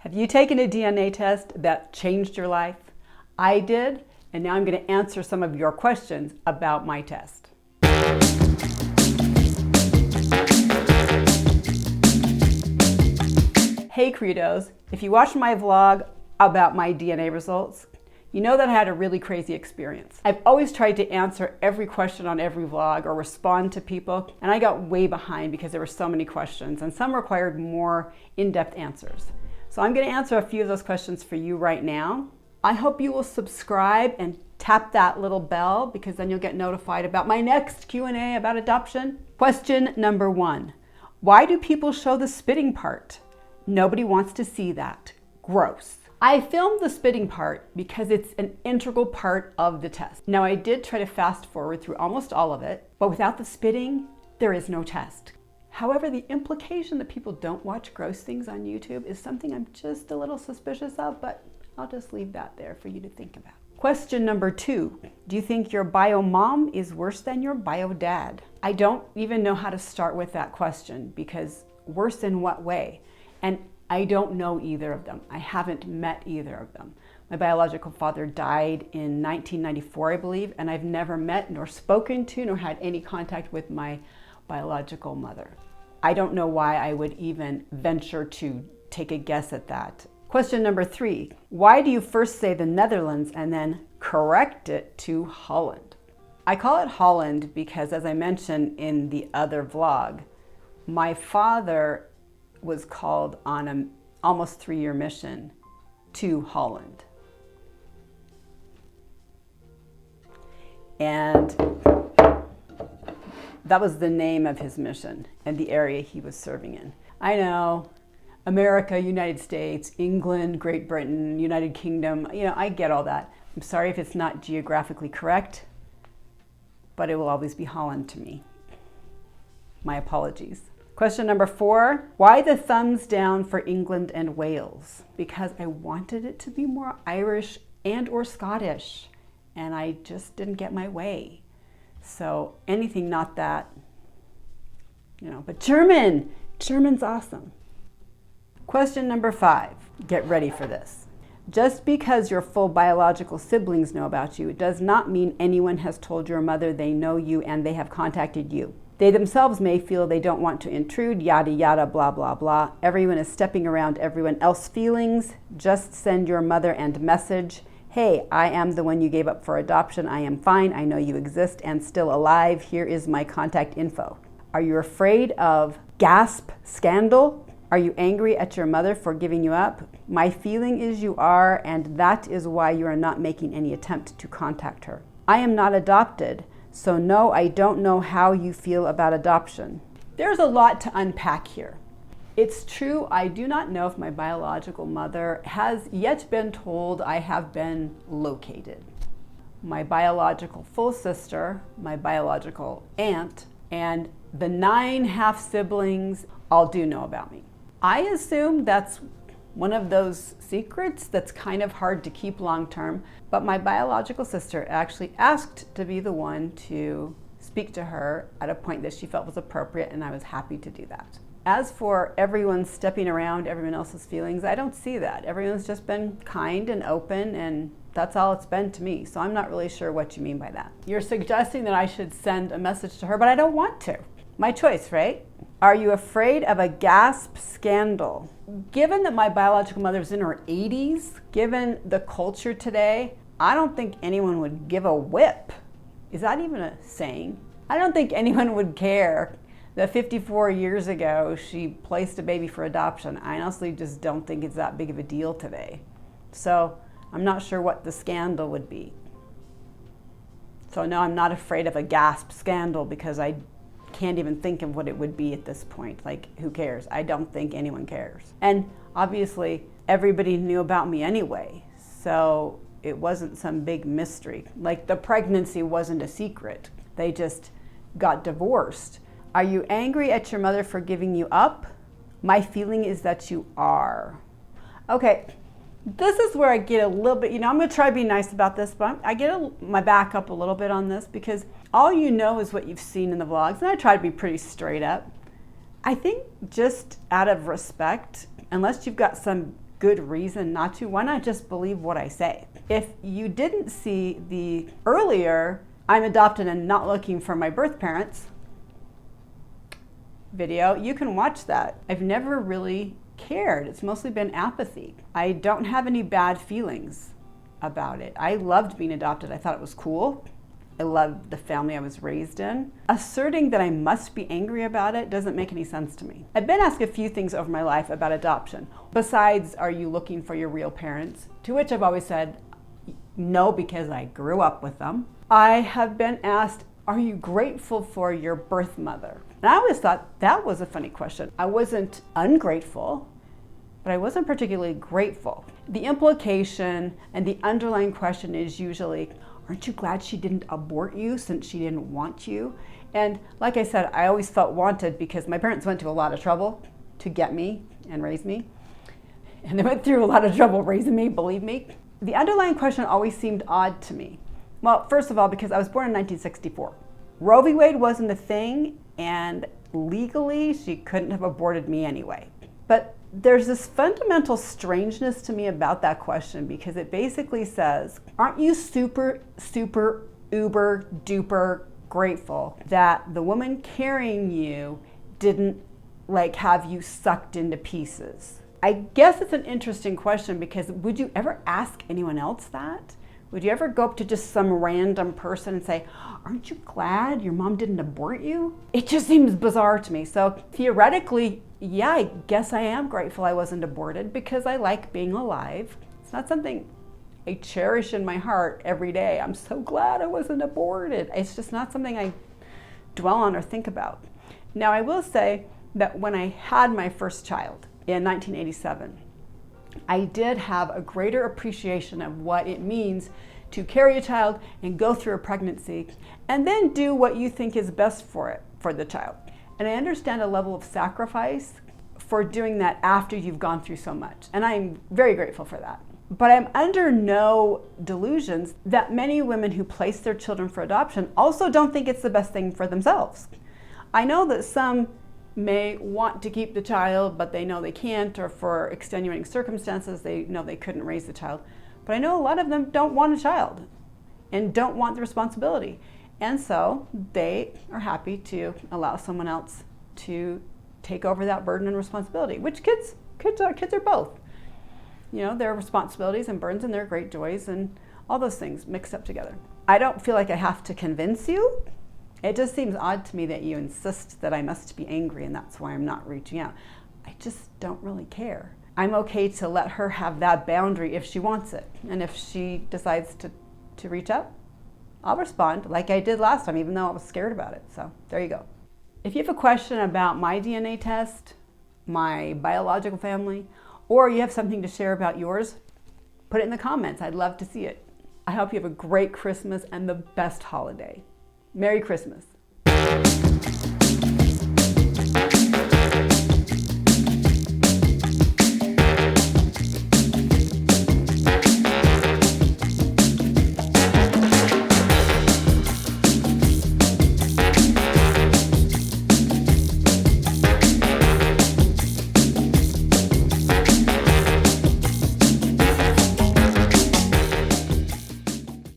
Have you taken a DNA test that changed your life? I did, and now I'm going to answer some of your questions about my test. Hey credos, if you watched my vlog about my DNA results, you know that I had a really crazy experience. I've always tried to answer every question on every vlog or respond to people, and I got way behind because there were so many questions and some required more in-depth answers. So I'm going to answer a few of those questions for you right now. I hope you will subscribe and tap that little bell because then you'll get notified about my next Q&A about adoption. Question number 1. Why do people show the spitting part? Nobody wants to see that. Gross. I filmed the spitting part because it's an integral part of the test. Now I did try to fast forward through almost all of it, but without the spitting, there is no test. However, the implication that people don't watch gross things on YouTube is something I'm just a little suspicious of, but I'll just leave that there for you to think about. Question number 2. Do you think your bio mom is worse than your bio dad? I don't even know how to start with that question because worse in what way? And I don't know either of them. I haven't met either of them. My biological father died in 1994, I believe, and I've never met nor spoken to nor had any contact with my biological mother. I don't know why I would even venture to take a guess at that. Question number 3. Why do you first say the Netherlands and then correct it to Holland? I call it Holland because, as I mentioned in the other vlog, my father was called on an almost 3-year mission to Holland. And that was the name of his mission and the area he was serving in. I know, America, United States, England, Great Britain, United Kingdom, I get all that. I'm sorry if it's not geographically correct, but it will always be Holland to me. My apologies. Question number 4, why the thumbs down for England and Wales? Because I wanted it to be more Irish and or Scottish, and I just didn't get my way. So anything not that, but German's awesome. Question number 5, get ready for this. Just because your full biological siblings know about you, it does not mean anyone has told your mother they know you and they have contacted you. They themselves may feel they don't want to intrude, yada, yada, blah, blah, blah. Everyone is stepping around everyone else's feelings. Just send your mother and message, hey, I am the one you gave up for adoption. I am fine. I know you exist and still alive. Here is my contact info. Are you afraid of gasp scandal? Are you angry at your mother for giving you up? My feeling is you are, and that is why you are not making any attempt to contact her. I am not adopted. So no, I don't know how you feel about adoption. There's a lot to unpack here. It's true, I do not know if my biological mother has yet been told I have been located. My biological full sister, my biological aunt, and the 9 half-siblings all do know about me. I assume that's one of those secrets that's kind of hard to keep long-term, but my biological sister actually asked to be the one to speak to her at a point that she felt was appropriate, and I was happy to do that. As for everyone stepping around everyone else's feelings, I don't see that. Everyone's just been kind and open, and that's all it's been to me, so I'm not really sure what you mean by that. You're suggesting that I should send a message to her, but I don't want to. My choice, right? Are you afraid of a gasp scandal? Given that my biological mother's in her 80s, given the culture today, I don't think anyone would give a whip. Is that even a saying? I don't think anyone would care that 54 years ago she placed a baby for adoption. I honestly just don't think it's that big of a deal today. So I'm not sure what the scandal would be. So no, I'm not afraid of a gasp scandal because I can't even think of what it would be at this point. Like, who cares? I don't think anyone cares. And obviously, everybody knew about me anyway, so it wasn't some big mystery. Like, the pregnancy wasn't a secret. They just got divorced. Are you angry at your mother for giving you up? My feeling is that you are. Okay, this is where I get a little bit, I'm going to try to be nice about this, but I get my back up a little bit on this because all you know is what you've seen in the vlogs, and I try to be pretty straight up. I think just out of respect, unless you've got some good reason not to, why not just believe what I say? If you didn't see the earlier, I'm adopted and not looking for my birth parents video, you can watch that. I've never really cared. It's mostly been apathy. I don't have any bad feelings about it. I loved being adopted. I thought it was cool. I loved the family I was raised in. Asserting that I must be angry about it doesn't make any sense to me. I've been asked a few things over my life about adoption. Besides, are you looking for your real parents? To which I've always said no, because I grew up with them. I have been asked, are you grateful for your birth mother? And I always thought that was a funny question. I wasn't ungrateful, but I wasn't particularly grateful. The implication and the underlying question is usually, aren't you glad she didn't abort you since she didn't want you? And like I said, I always felt wanted because my parents went to a lot of trouble to get me and raise me. And they went through a lot of trouble raising me, believe me. The underlying question always seemed odd to me. Well, first of all, because I was born in 1964. Roe v. Wade wasn't a thing, and legally she couldn't have aborted me anyway. But there's this fundamental strangeness to me about that question, because it basically says, aren't you super, uber duper grateful that the woman carrying you didn't have you sucked into pieces? I guess it's an interesting question, because would you ever ask anyone else that? Would you ever go up to just some random person and say, aren't you glad your mom didn't abort you? It just seems bizarre to me. So theoretically, yeah, I guess I am grateful I wasn't aborted, because I like being alive. It's not something I cherish in my heart every day. I'm so glad I wasn't aborted. It's just not something I dwell on or think about. Now, I will say that when I had my first child in 1987, I did have a greater appreciation of what it means to carry a child and go through a pregnancy and then do what you think is best for the child. And I understand a level of sacrifice for doing that after you've gone through so much. And I'm very grateful for that. But I'm under no delusions that many women who place their children for adoption also don't think it's the best thing for themselves. I know that some may want to keep the child, but they know they can't, or for extenuating circumstances, they know they couldn't raise the child. But I know a lot of them don't want a child and don't want the responsibility. And so they are happy to allow someone else to take over that burden and responsibility, which kids are both. You know, their responsibilities and burdens and their great joys and all those things mixed up together. I don't feel like I have to convince you. It just seems odd to me that you insist that I must be angry and that's why I'm not reaching out. I just don't really care. I'm okay to let her have that boundary if she wants it. And if she decides to reach out, I'll respond like I did last time, even though I was scared about it. So there you go. If you have a question about my DNA test, my biological family, or you have something to share about yours, put it in the comments. I'd love to see it. I hope you have a great Christmas and the best holiday. Merry Christmas.